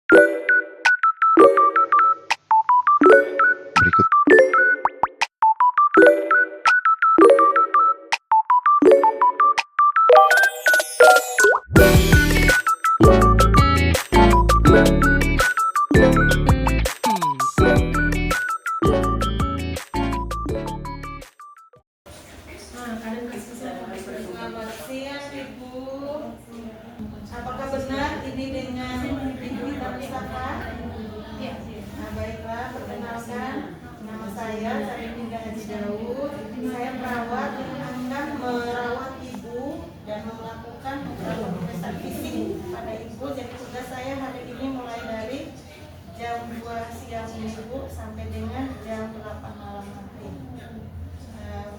Berikut Selamat siang Ibu. Apakah benar ini dengan Ibu Ita Pustaka? Nah, baiklah, perkenalkan, nama saya Saripindah Haji Daud. Saya perawat yang akan merawat Ibu dan melakukan beberapa pemeriksaan fisik pada Ibu. Jadi tugas saya hari ini mulai dari jam 2 siang ini Bu sampai dengan jam 8 malam nanti.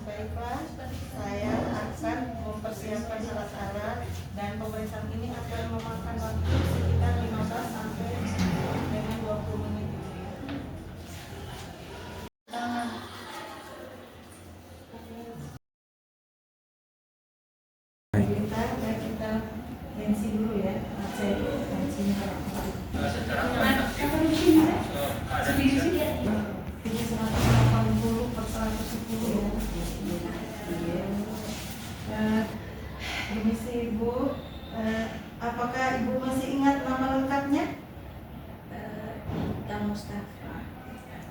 Baiklah, saya akan mempersiapkan alat-alat dan pemeriksaan ini akan memakan waktu sekitar 15 sampai dengan 20 menit. Kita tensi dulu ya, cek tensinya. Ini 180 per 110 ya. Ini sih Ibu, apakah Ibu masih ingat nama lengkapnya? Mustafa.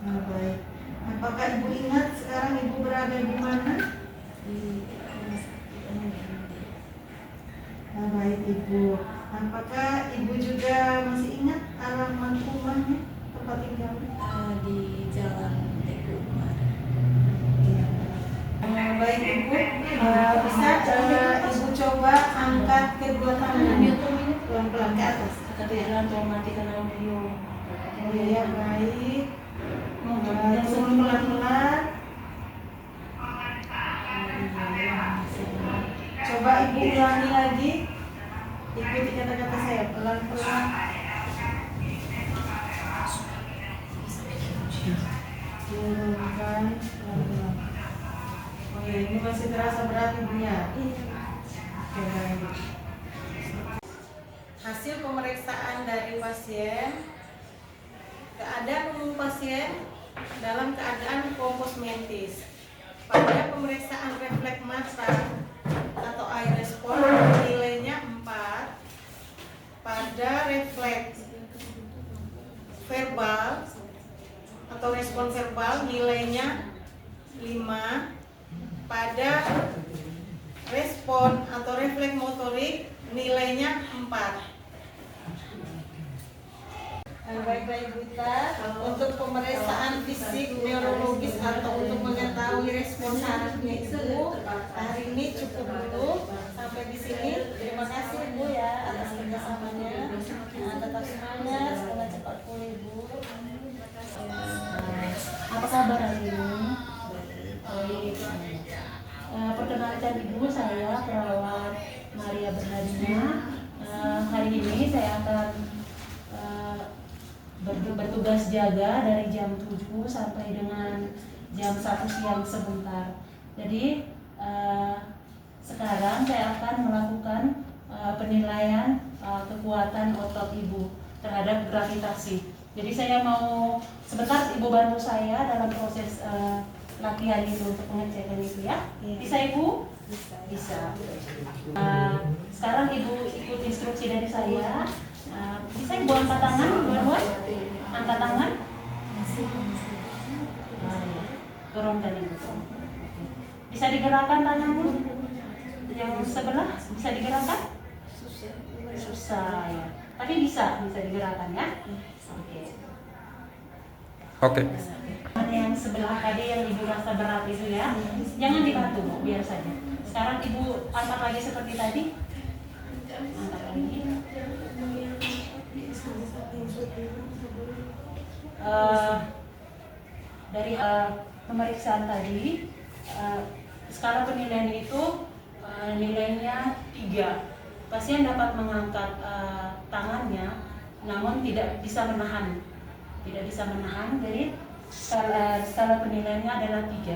Nah, baik. Apakah Ibu ingat sekarang Ibu berada di mana? Di rumah sakit NMD. Nah, baik Ibu. Apakah Ibu juga masih ingat alamat rumahnya, tempat tinggalnya? Di Jalan Teguh Umar. Baik Ibu, bisa Ibu coba angkat kedua tangan pelan-pelan ke atas. Kebetulan mematikan audio. Oh iya, baik. Turun pelan-pelan. Coba Ibu ulangi lagi. Ikuti kata-kata saya pelan-pelan. Turunkan pelan-pelan. Oh iya, ini masih terasa berat Ibu ya? Oke, baik. Hasil pemeriksaan dari pasien, keadaan umum pasien dalam keadaan komposmentis. Pada pemeriksaan refleks mata atau eye response nilainya 4. Pada refleks verbal atau respon verbal nilainya 5. Pada respon atau refleks motorik nilainya 4. Baiklah Ibu Ita, untuk pemeriksaan fisik neurologis atau untuk mengetahui respon sarafnya Ibu, hari ini cukup dulu sampai di sini. Terima kasih Ibu ya atas kerjasamanya. Tetap semangat, semoga cepat pulih Ibu. Apa kabar hari ini? Baik. Perkenalkan Ibu, saya perawat Maria Bernardina. Hari ini saya akan bertugas jaga dari jam 7 sampai dengan jam 1 siang sebentar. Jadi sekarang saya akan melakukan penilaian kekuatan otot Ibu terhadap gravitasi. Jadi saya mau sebentar Ibu bantu saya dalam proses latihan itu untuk pengecekan itu ya. Bisa Ibu? Bisa. Sekarang Ibu ikut instruksi dari saya. Bisa Ibu angkat tangan dua-dua? Angkat tangan. Turunkan Ibu. Bisa digerakkan tangannya? Yang sebelah bisa digerakkan? Susah ya. Tapi bisa digerakkan ya. Oke. Yang sebelah tadi yang Ibu rasa berat itu ya, jangan dibantu, biar saja. Sekarang Ibu angkat lagi seperti tadi. Angkat lagi. Dari pemeriksaan tadi, skala penilaian itu nilainya 3. Pasien dapat mengangkat tangannya, namun tidak bisa menahan. Jadi skala penilaiannya adalah 3.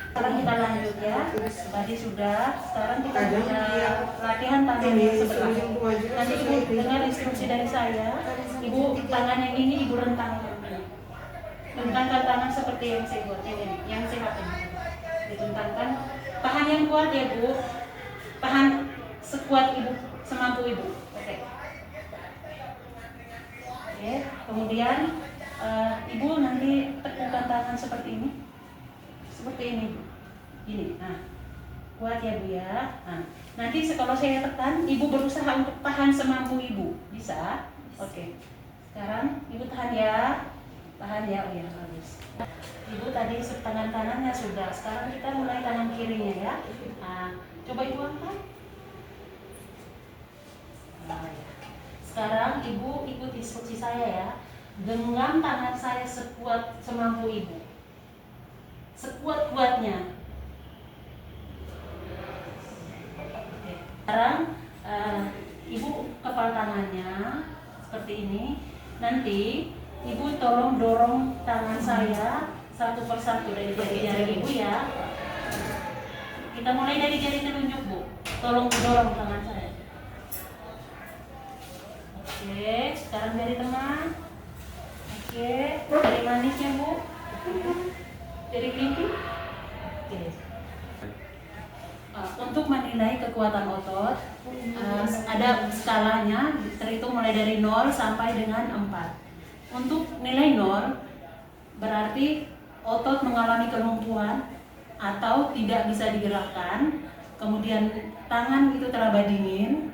Sekarang kita lanjut ya. Tadi sudah, sekarang kita Kadang punya dia latihan tangan ini yang sebelah. sering tua juga Nanti ibu seperti itu. dengar instruksi dari saya. Ibu tangan yang ini ibu rentangkan. Rentangkan tangan seperti yang saya buat ini, yang sehat ini. Direntangkan. Tahan yang kuat ya bu. Tahan sekuat ibu, semampu ibu. Oke. Oke. Kemudian ibu nanti tekukan tangan seperti ini. Seperti ini bu. Gini. Nah, kuat ya bu ya. Nah, nanti kalau saya tekan, ibu berusaha untuk tahan semampu ibu. Bisa? Oke. Sekarang ibu tahan ya. Tahan ya, oh ya bagus. Ibu tadi tangan kanannya sudah. Sekarang kita mulai tangan kirinya ya. Nah, coba ibu angkat. Nah, ya. Sekarang ibu ikuti instruksi saya ya. Genggam tangan saya sekuat semampu ibu. Sekuat-kuatnya. Oke. Sekarang ibu kepal tangannya seperti ini. Nanti ibu tolong dorong tangan saya satu persatu dari jari-jari ibu ya. Kita mulai dari jari telunjuk bu. Tolong dorong tangan saya. Oke, sekarang jari tengah. Oke, jari manisnya bu. Jari kelingking. Oke. Untuk menilai kekuatan otot, ada skalanya, terhitung mulai dari 0 sampai dengan 4. Untuk nilai 0, berarti otot mengalami kelumpuhan atau tidak bisa digerakkan, kemudian tangan itu teraba dingin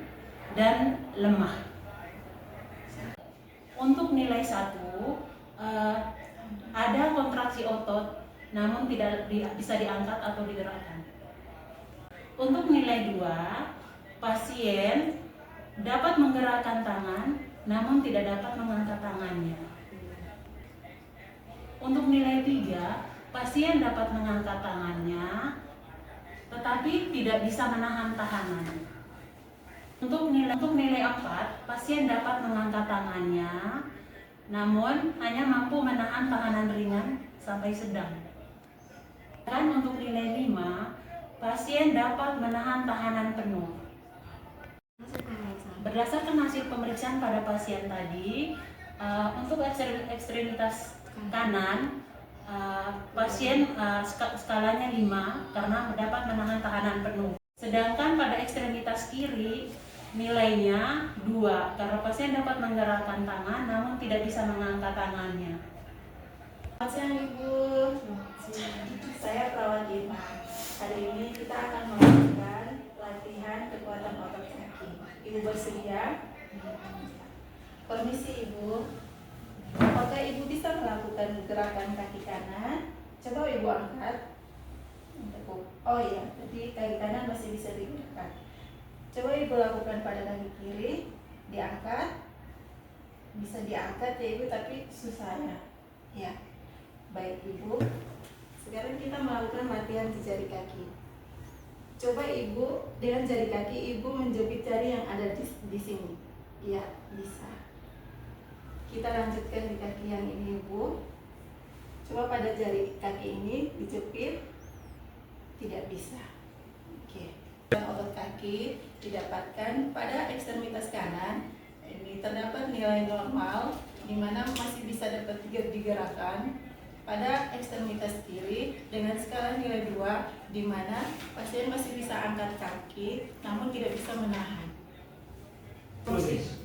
dan lemah. Untuk nilai 1, ada kontraksi otot namun tidak bisa diangkat atau digerakkan. Untuk nilai 2, pasien dapat menggerakkan tangan namun tidak dapat mengangkat tangannya. Untuk nilai 3, pasien dapat mengangkat tangannya tetapi tidak bisa menahan tahanan. Untuk nilai 4, pasien dapat mengangkat tangannya namun hanya mampu menahan tahanan ringan sampai sedang. Dan untuk nilai 5, pasien dapat menahan tahanan penuh. Berdasarkan hasil pemeriksaan pada pasien tadi, untuk ekstremitas kanan, pasien skalanya 5 karena dapat menahan tahanan penuh. Sedangkan pada ekstremitas kiri, nilainya 2 karena pasien dapat menggerakkan tangan namun tidak bisa mengangkat tangannya. Selamat siang Ibu. Saya perawat Irma. Hari ini kita akan melakukan latihan kekuatan otot kaki. Ibu bersedia? Permisi Ibu. Apakah Ibu bisa melakukan gerakan kaki kanan? Coba Ibu angkat. Oh iya, jadi kaki kanan masih bisa digerakkan. Coba Ibu lakukan pada kaki kiri, diangkat. Bisa diangkat ya Ibu, tapi susah ya. Ya. Baik Ibu. Sekarang kita melakukan latihan di jari kaki. Coba Ibu dengan jari kaki Ibu menjepit jari yang ada di sini. Iya, bisa. Kita lanjutkan di kaki yang ini Ibu. Coba pada jari kaki ini dijepit. Tidak bisa. Oke. Otot kaki didapatkan pada ekstremitas kanan. Ini terdapat nilai normal di mana masih bisa dapat digerakkan. Pada ekstremitas kiri dengan skala nilai 2 di mana pasien masih bisa angkat kaki namun tidak bisa menahan.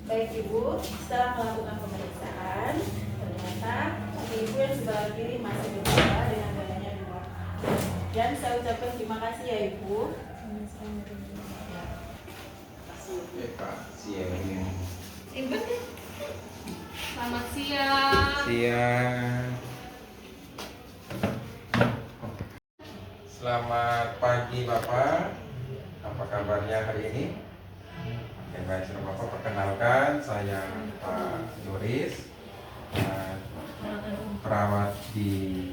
Baik Ibu, setelah melakukan pemeriksaan ternyata kaki Ibu yang sebelah kiri masih berubah dengan badannya 2. Dan saya ucapkan terima kasih ya Ibu. Ibu, selamat siang. Siang. Selamat pagi Bapak. Apa kabarnya hari ini? Oke, baik, Bapak perkenalkan, saya Pak Yoris, perawat di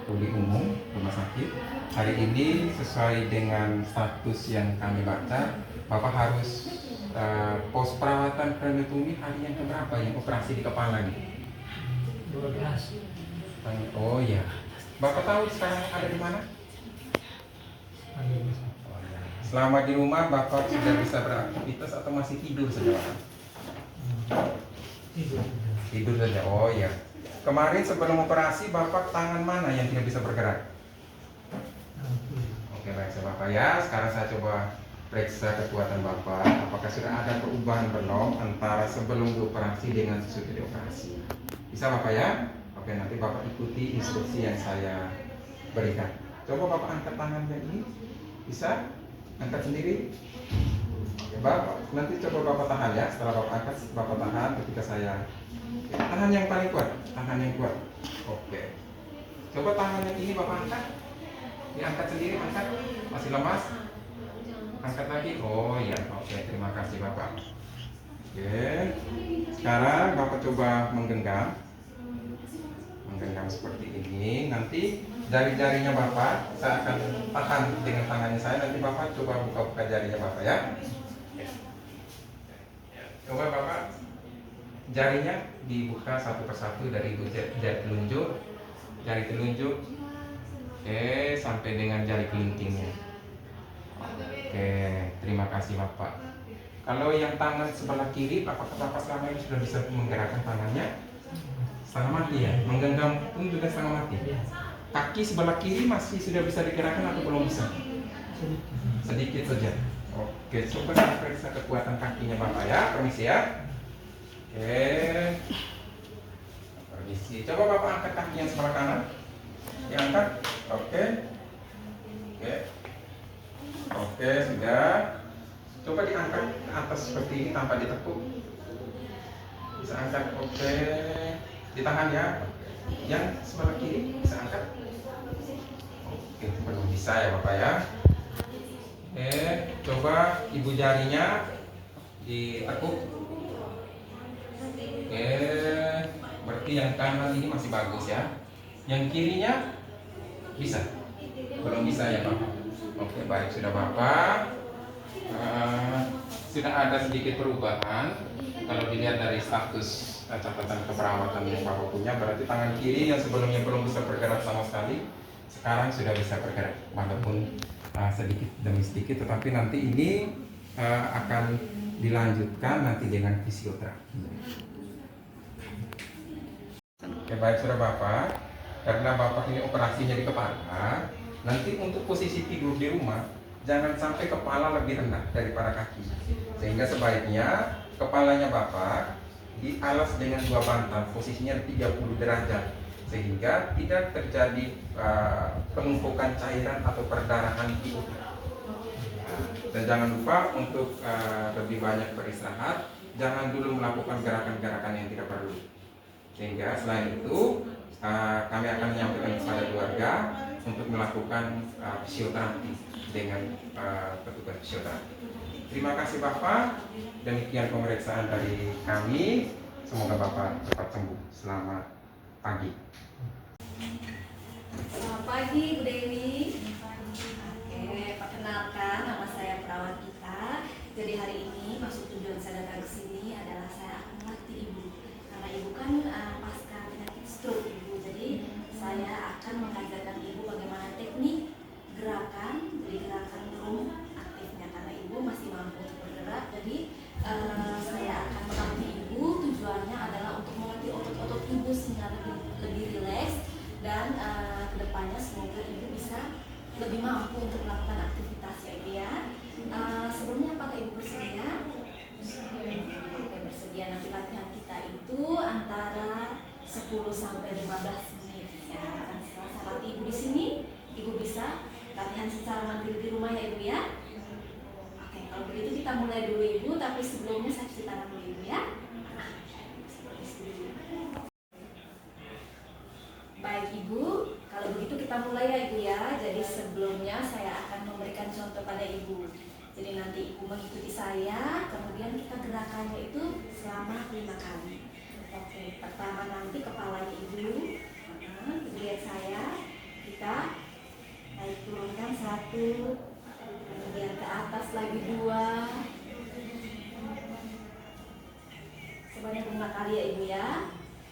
Uli Umum Rumah Sakit. Hari ini sesuai dengan status yang kami baca, Bapak harus pos perawatan kraniotomi hari yang keberapa yang operasi di kepala nih? 12. Oh ya. Bapak tahu sekarang ada di mana? Selama di rumah Bapak sudah bisa beraktivitas atau masih tidur saja Bapak? Tidur saja. Oh iya. Kemarin sebelum operasi Bapak tangan mana yang tidak bisa bergerak? Oke, baik Bapak ya. Sekarang saya coba periksa kekuatan Bapak. Apakah sudah ada perubahan belum antara sebelum dioperasi dengan sesudah dioperasi? Bisa Bapak ya? Oke, nanti Bapak ikuti instruksi yang saya berikan. Coba Bapak angkat tangannya ini. Bisa? Angkat sendiri. Oke, Bapak. Nanti coba Bapak tahan ya. Setelah Bapak angkat, Bapak tahan ketika saya. Tahan yang paling kuat. Tahan yang kuat. Oke. Coba tangan yang ini Bapak angkat. Diangkat sendiri, angkat. Masih lemas? Angkat lagi. Oh iya. Oke, terima kasih Bapak. Oke. Sekarang Bapak coba menggenggam. Menggenggam seperti ini. Nanti jari-jarinya Bapak saya akan tahan dengan tangannya saya. Nanti Bapak coba buka-buka jarinya Bapak ya. Coba Bapak jarinya dibuka satu persatu dari jari telunjuk, oke, sampai dengan jari kelingkingnya. Oke, terima kasih Bapak. Kalau yang tangan sebelah kiri, apakah Bapak selama ini sudah bisa menggerakkan tangannya? Setengah mati ya, menggenggam pun juga setengah mati. Kaki sebelah kiri masih sudah bisa digerakkan atau belum bisa? Sedikit saja. Oke, coba kita periksa kekuatan kakinya Bapak ya. Permisi ya. Oke. Permisi. Coba Bapak angkat kaki yang sebelah kanan. Diangkat. Oke. Oke. Oke, sudah. Coba diangkat ke atas seperti ini tanpa ditekuk. Bisa angkat. Oke. Ditahan ya. Yang sebelah kiri bisa angkat. Oke, belum bisa ya Bapak ya. Oke, coba ibu jarinya ditekuk. Oke, berarti yang kanan ini masih bagus ya. Yang kirinya bisa? Belum bisa ya Bapak. Oke, baik sudah Bapak. Sudah ada sedikit perubahan. Kalau dilihat dari status catatan keperawatan yang Bapak punya, berarti tangan kiri yang sebelumnya belum bisa bergerak sama sekali, sekarang sudah bisa bergerak, walaupun sedikit demi sedikit, tetapi nanti ini akan dilanjutkan nanti dengan fisioterapi. Oke, baik sudah Bapak, karena Bapak ini operasinya di kepala, nanti untuk posisi tidur di rumah jangan sampai kepala lebih rendah daripada kaki, sehingga sebaiknya kepalanya Bapak dialas dengan dua bantal, posisinya 30 derajat, sehingga tidak terjadi penumpukan cairan atau perdarahan di otak. Dan jangan lupa untuk lebih banyak beristirahat, jangan dulu melakukan gerakan-gerakan yang tidak perlu. Sehingga selain itu kami akan menyampaikan kepada keluarga untuk melakukan fisioterapi dengan petugas fisioterapi. Terima kasih Bapak. Demikian pemeriksaan dari kami. Semoga Bapak cepat sembuh. Selamat pagi. Selamat pagi Bu Dewi. Oke, perkenalkan nama saya perawat kita. Jadi hari ini maksud tujuan saya datang ke sini adalah saya akan melatih Ibu. Karena Ibu kan pasca penyakit stroke Ibu. Jadi saya akan mengajarkan Ibu bagaimana teknik gerakan, jadi gerakan room aktifnya karena Ibu masih mampu untuk bergerak. Jadi saya akan melatih Ibu. Tujuannya adalah untuk melatih otot-otot Ibu sehingga lebih rileks dan kedepannya semoga Ibu bisa lebih mampu untuk melakukan aktivitas ya Ibu ya. Sebelumnya apakah Ibu bersedia? Oke, bersedia. Nanti latihan kita itu antara 10 sampai 15 menit ya. Setelah saya latih Ibu di sini, Ibu bisa latihan secara mandiri di rumah ya Ibu ya. Oke, kalau begitu kita mulai dulu Ibu, tapi sebelumnya saya cuci tangan dulu Ibu ya. Baik Ibu, kalau begitu kita mulai ya Ibu ya. Jadi sebelumnya saya akan memberikan contoh pada Ibu. Jadi nanti Ibu mengikuti saya, kemudian kita gerakannya itu selama 5 kali. Oke, pertama nanti kepalanya Ibu, lihat saya, kita naik turunkan 1, kemudian ke atas lagi 2, sebanyak 5 kali ya Ibu ya.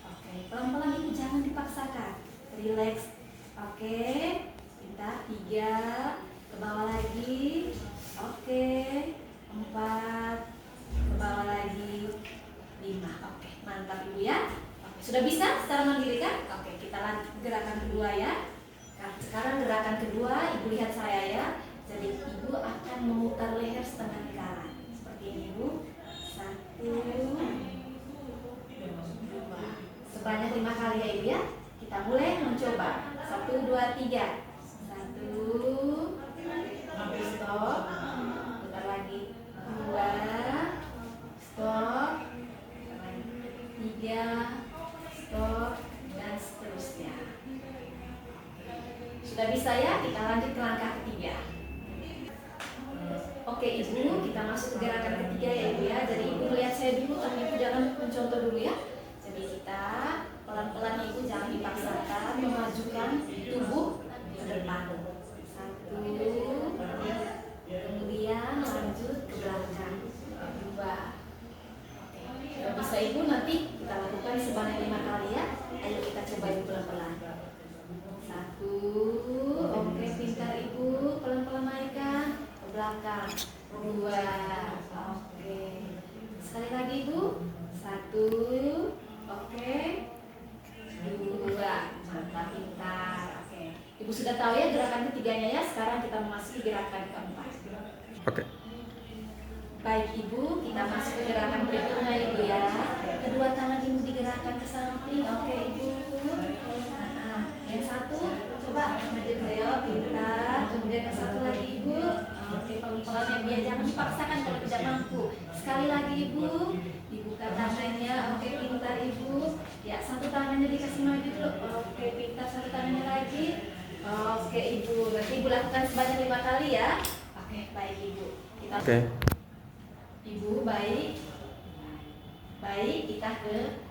Oke, pelan-pelan Ibu, jangan dipaksakan, relax, Oke, sebentar. 3, ke bawah lagi. Oke, 4, ke bawah lagi. 5. Oke, mantap Ibu ya. Oke, sudah bisa secara mandiri kan? Oke, kita lanjut gerakan kedua ya. Nah, sekarang gerakan kedua, Ibu lihat saya ya. Jadi Ibu akan memutar leher setengah lingkaran. Seperti ini Ibu. 1, 2. Sebanyak 5 kali ya Ibu ya. Kita mulai mencoba. 1, 2, 3. 1, stop. Putar lagi. 2, stop. 3, stop, dan seterusnya. Sudah bisa ya? Kita lanjut ke langkah ketiga. Oke Ibu, kita masuk ke gerakan ketiga ya Ibu ya. Jadi Ibu lihat saya dulu, tapi Ibu jangan mencontoh dulu ya. Jadi kita pelan-pelan Ibu, jangan dipaksakan memajukan tubuh ke depan. 1, kemudian lanjut ke belakang. 2. Sudah bisa Ibu, nanti kita lakukan sebanyak 5 kali ya. Ayo kita coba Ibu pelan-pelan. 1, oke pintar Ibu, pelan-pelan naikkan ke belakang. 2, oke. Sekali lagi Ibu. 1, oke. 2, mantap pintar. Oke. Ibu sudah tahu ya gerakan ketiganya ya. Sekarang kita memasuki gerakan keempat. Oke. Baik Ibu, kita masuk ke gerakan berikutnya Ibu ya. Kedua tangan Ibu digerakkan ke samping. Oke Ibu. Nah, yang satu coba maju saya pintar. Kemudian yang satu lagi Ibu. Oke, pelan-pelan ya biar jangan dipaksakan kalau tidak mampu. Sekali lagi Ibu, dibuka tangannya. Oke pintar Ibu. Ya, satu tangannya dikasih maju dulu. Oke pintar, satu tangannya lagi. Oke Ibu, berarti Ibu lakukan sebanyak 5 kali ya. Oke baik Ibu. Kita Oke. Ibu, baik, kita ke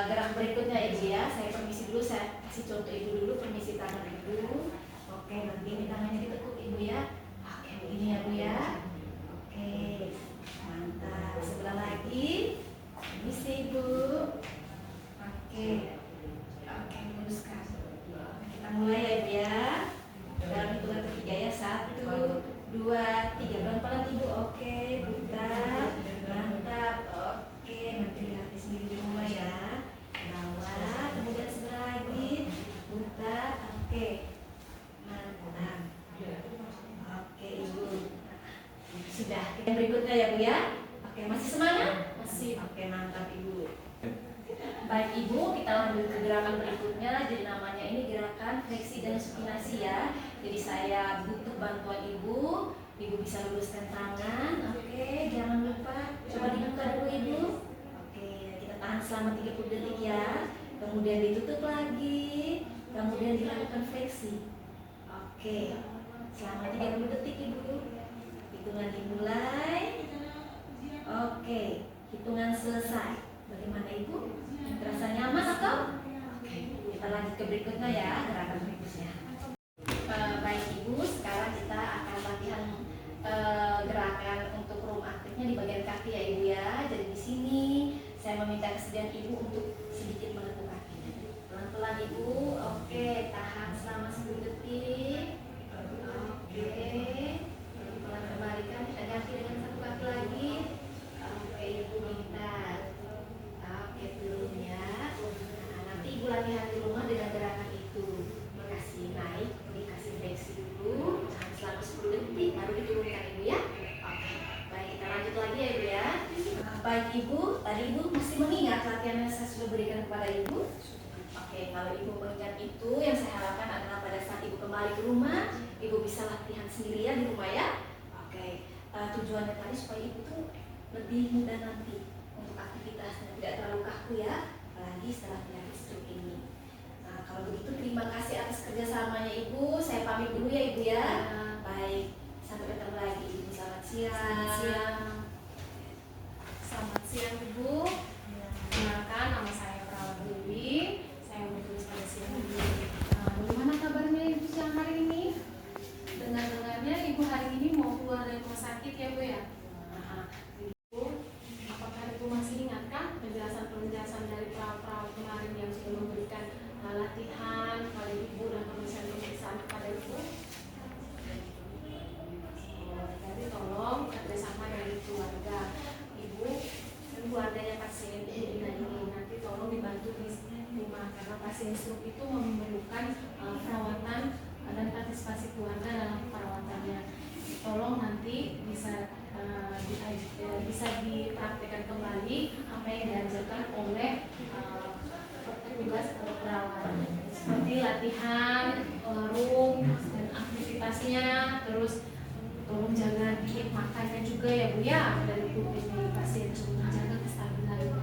gerak berikutnya Ibu ya. Saya permisi dulu, saya kasih contoh Ibu dulu, permisi tangan Ibu. Oke, nanti ini tangannya ditekuk Ibu ya. Oke, begini ya Bu ya. Oke, mantap. Sebelah lagi, permisi Ibu. Oke, luruskan. Kita mulai ya Ibu ya. Dalam hitungan ketiga ya, 1, 2, 3, pelan-pelan Ibu. Oke, putar, mantap. Oke, nanti lihat sendiri di rumah ya. Bawah, kemudian sebelah lagi, putar. Oke, mantap. Oke Ibu, sudah. Yang berikutnya ya Bu ya. Oke, masih semangat? Masih. Oke, mantap Ibu. Baik Ibu, kita lanjut ke gerakan berikutnya. Jadi namanya ini gerakan fleksi dan supinasi ya. Jadi saya butuh bantuan Ibu. Ibu bisa luruskan tangan. Oke, jangan lupa coba dibuka dulu Ibu. Oke, kita tahan selama 30 detik ya. Kemudian ditutup lagi. Kemudian dilakukan fleksi. Oke, selama 30 detik Ibu. Hitungan dimulai. Oke, hitungan selesai. Bagaimana Ibu? Terasa nyaman atau? Oke, kita lanjut ke berikutnya ya, gerakan berikutnya. Baik Ibu, sekarang kita akan latihan gerakan untuk room aktifnya di bagian kaki ya Ibu ya. Jadi di sini saya meminta kesediaan Ibu untuk sedikit menekuk kaki. Pelan-pelan Ibu. Oke, tahan selama 10 detik. Oke, pelan kembalikan. Kita ganti dengan satu kaki lagi. Oke Ibu, pintar. Oke, belum ya. Nah, nanti Ibu latihan di rumah dengan gerakan itu. Dikasih naik, dikasih fleksi dulu selama 10 detik, baru diturunkan Ibu ya. Oke, baik kita lanjut lagi ya Ibu ya. Baik Ibu, tadi Ibu masih mengingat latihan yang saya sudah berikan kepada Ibu. Oke, kalau Ibu mengingat itu, yang saya harapkan adalah pada saat Ibu kembali ke rumah, Ibu bisa latihan sendirian di rumah ya. Oke, tujuannya tadi supaya Ibu tuh lebih mudah nanti untuk aktivitasnya, tidak terlalu kaku ya, apalagi setelah penyakit stroke ini. Nah, kalau begitu terima kasih atas kerjasamanya Ibu. Saya pamit dulu ya Ibu ya. Baik, sampai ketemu lagi Ibu. Selamat siang. Selamat siang Ibu. Perkenalkan, nama saya Perawat Dewi. Saya bertugas pada siang ini. Bagaimana kabarnya Ibu siang hari ini? Dengar-dengarnya Ibu hari ini mau keluar dari rumah sakit ya Bu ya? Ibu, apakah Ibu masih ingat kan penjelasan-penjelasan dari perawat-perawat kemarin yang sudah memberikan latihan kepada Ibu dan pemirsa pasien stroke itu memerlukan perawatan dan partisipasi keluarga dalam perawatannya. Tolong nanti bisa dipraktekkan kembali apa yang diajarkan oleh petugas atau perawat, seperti latihan, room dan aktivitasnya. Terus tolong jaga diet makannya juga ya Bu ya dari ini pasien, untuk menjaga kestabilan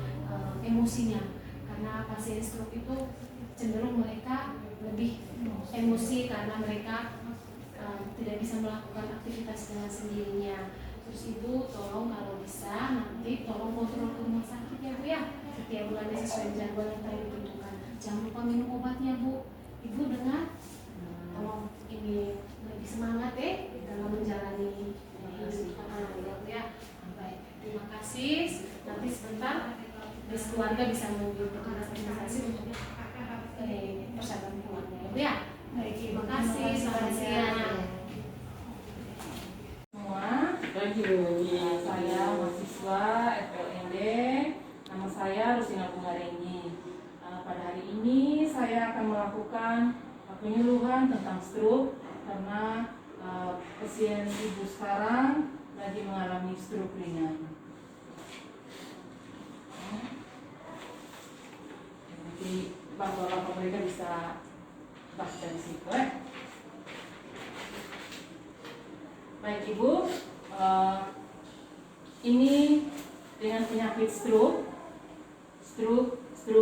emosinya, karena pasien stroke itu cenderung mereka lebih emosi karena mereka tidak bisa melakukan aktivitas dengan sendirinya. Terus Ibu tolong kalau bisa nanti tolong kontrol ke rumah sakit ya Bu ya, setiap bulannya sesuai jadwal yang tadi ditentukan. Jangan lupa minum obatnya Bu. Ibu dengar? Tolong ini lebih semangat dalam menjalani hidup ya Bu ya. Baik, terima kasih. Nanti sebentar keluarga bisa mengambil organisasi untuk persiapan pulangnya ya Bu ya. Baik, terima kasih. Selamat siang. Semua, saya mahasiswa FLND, nama saya Rusina Bungarengi. Pada hari ini saya akan melakukan penyuluhan tentang stroke karena pasien ibu sekarang lagi mengalami stroke ringan. Nanti bapak-bapak mereka bisa baca di situ. Baik Ibu, ini dengan penyakit stroke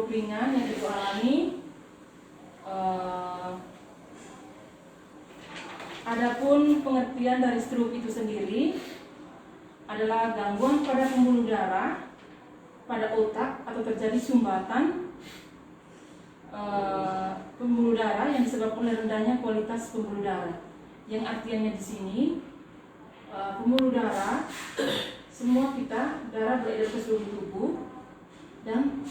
ringan yang Ibu alami. Adapun pengertian dari stroke itu sendiri adalah gangguan pada pembuluh darah, pada otak atau terjadi sumbatan pembuluh darah yang disebabkan oleh rendahnya kualitas pembuluh darah. Yang artinya di sini pembuluh darah, semua kita darah beredar ke seluruh tubuh dan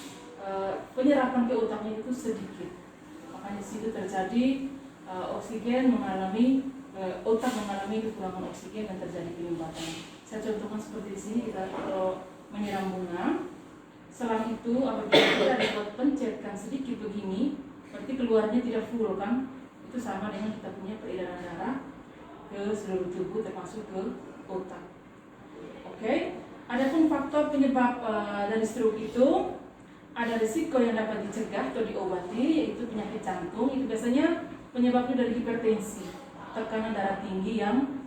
penyerapan ke otaknya itu sedikit. Makanya di situ terjadi oksigen otak mengalami kekurangan oksigen dan terjadi penyumbatan. Saya contohkan seperti di sini, kita kalau menyiram bunga, selang itu apabila kita dapat pencetkan sedikit begini, berarti keluarnya tidak full kan? Itu sama dengan kita punya peredaran darah ke seluruh tubuh termasuk ke otak. Oke. Adapun faktor penyebab dari stroke itu ada risiko yang dapat dicegah atau diobati, yaitu penyakit jantung. Itu biasanya penyebabnya dari hipertensi, tekanan darah tinggi yang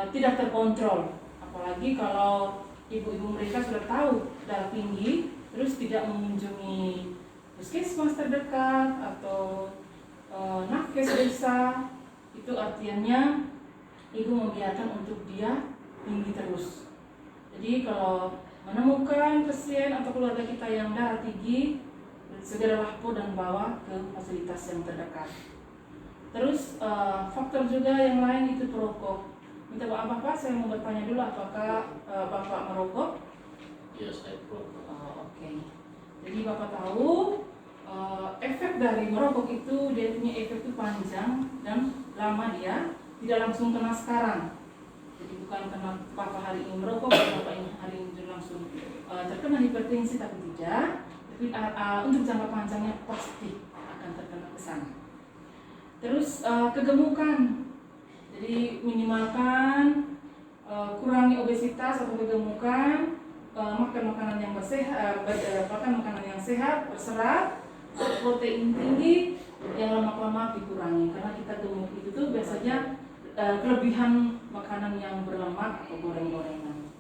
tidak terkontrol. Apalagi kalau ibu-ibu mereka sudah tahu darah tinggi, terus tidak mengunjungi puskesmas terdekat atau nakes desa, itu artinya ibu membiarkan untuk dia tinggi terus. Jadi kalau menemukan pasien atau keluarga kita yang darah tinggi, segera lapor dan bawa ke fasilitas yang terdekat. Terus faktor juga yang lain itu perokok. Minta maaf Bapak, saya mau bertanya dulu, apakah Bapak merokok? Ya, saya perokok. Oke. Jadi Bapak tahu efek dari merokok itu dia punya efek itu panjang dan lama, dia tidak langsung kena sekarang. Jadi bukan karena Bapak hari ini merokok, Bapak ini hari ini langsung terkena hipertensi, tapi tidak. Tapi untuk jangka panjangnya pasti akan terkena ke sana. Terus kegemukan, jadi minimalkan kurangi obesitas atau kegemukan, makan makanan yang sehat, berserat, protein tinggi, yang lemak-lemak dikurangi karena kita gemuk itu tuh biasanya kelebihan makanan yang berlemak atau goreng-gorengan.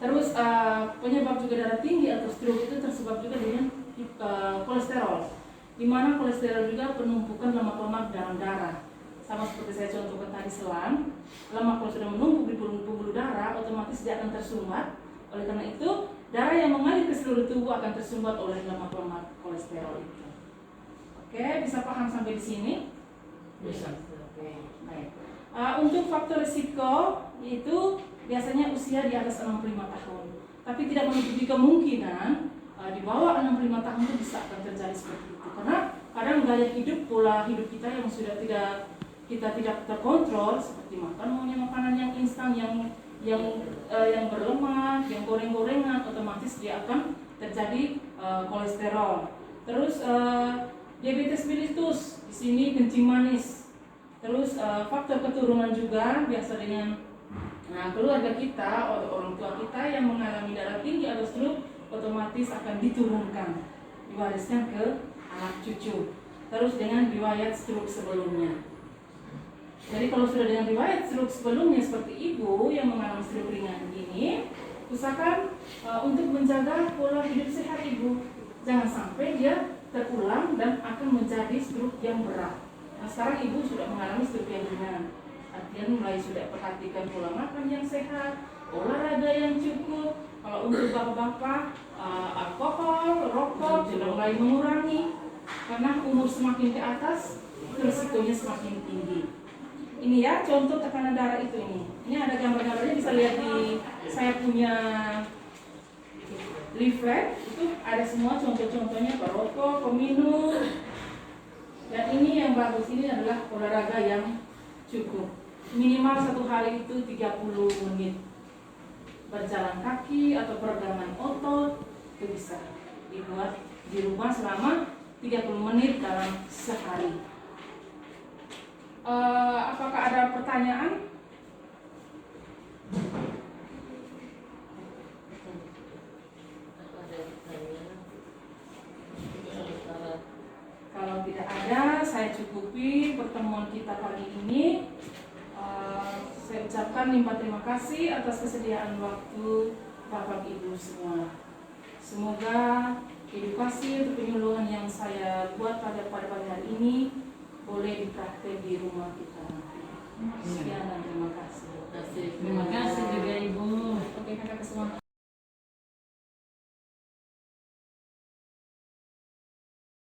Terus penyebab juga darah tinggi atau stroke itu tersebab juga dengan kolesterol, di mana kolesterol juga penumpukan lemak-lemak dalam darah. Sama seperti saya contohkan tadi selang, lemak kalau sudah menumpuk di pembuluh darah, otomatis dia akan tersumbat. Oleh karena itu, darah yang mengalir ke seluruh tubuh akan tersumbat oleh lemak-lemak kolesterol itu. Oke, bisa paham sampai di sini? Bisa. Oke, baik. Untuk faktor risiko itu biasanya usia di atas 65 tahun. Tapi tidak menutupi kemungkinan di bawah 65 tahun itu bisa akan terjadi seperti itu. Karena kadang gaya hidup, pola hidup kita yang sudah tidak terkontrol, seperti makan makanan yang instan, yang berlemak, yang goreng-gorengan, otomatis dia akan terjadi kolesterol. Terus diabetes mellitus, di sini kencing manis. Terus faktor keturunan juga biasa dengan keluarga kita atau orang tua kita yang mengalami darah tinggi atau stroke otomatis akan diturunkan, diwariskan ke anak cucu. Terus dengan riwayat stroke sebelumnya. Jadi kalau sudah dengan riwayat stroke sebelumnya seperti ibu yang mengalami stroke ringan ini, usahakan untuk menjaga pola hidup sehat ibu. Jangan sampai dia terulang dan akan menjadi stroke yang berat. Nah, sekarang ibu sudah mengalami stroke yang ringan. Artinya mulai sudah perhatikan pola makan yang sehat, olahraga yang cukup. Kalau untuk bapak-bapak, alkohol, rokok sudah mulai mengurangi. Karena umur semakin ke atas, risikonya semakin tinggi. Ini ya contoh tekanan darah itu ini. Ini ada gambar-gambarnya, bisa lihat di saya punya leaflet. Itu ada semua contoh-contohnya, perokok, peminum. Dan ini yang bagus, ini adalah olahraga yang cukup. Minimal satu hari itu 30 menit. Berjalan kaki atau peregangan otot itu bisa dibuat di rumah selama 30 menit dalam sehari. Apakah ada pertanyaan? Kalau tidak ada, saya cukupi pertemuan kita pagi ini. Saya ucapkan limpah terima kasih atas kesediaan waktu Bapak Ibu semua. Semoga edukasi atau penyuluhan yang saya buat pada pagi hari ini boleh dipraktek di rumah kita. Sekian dan terima kasih. Terima kasih juga Ibu. Oke, kakak kesemua.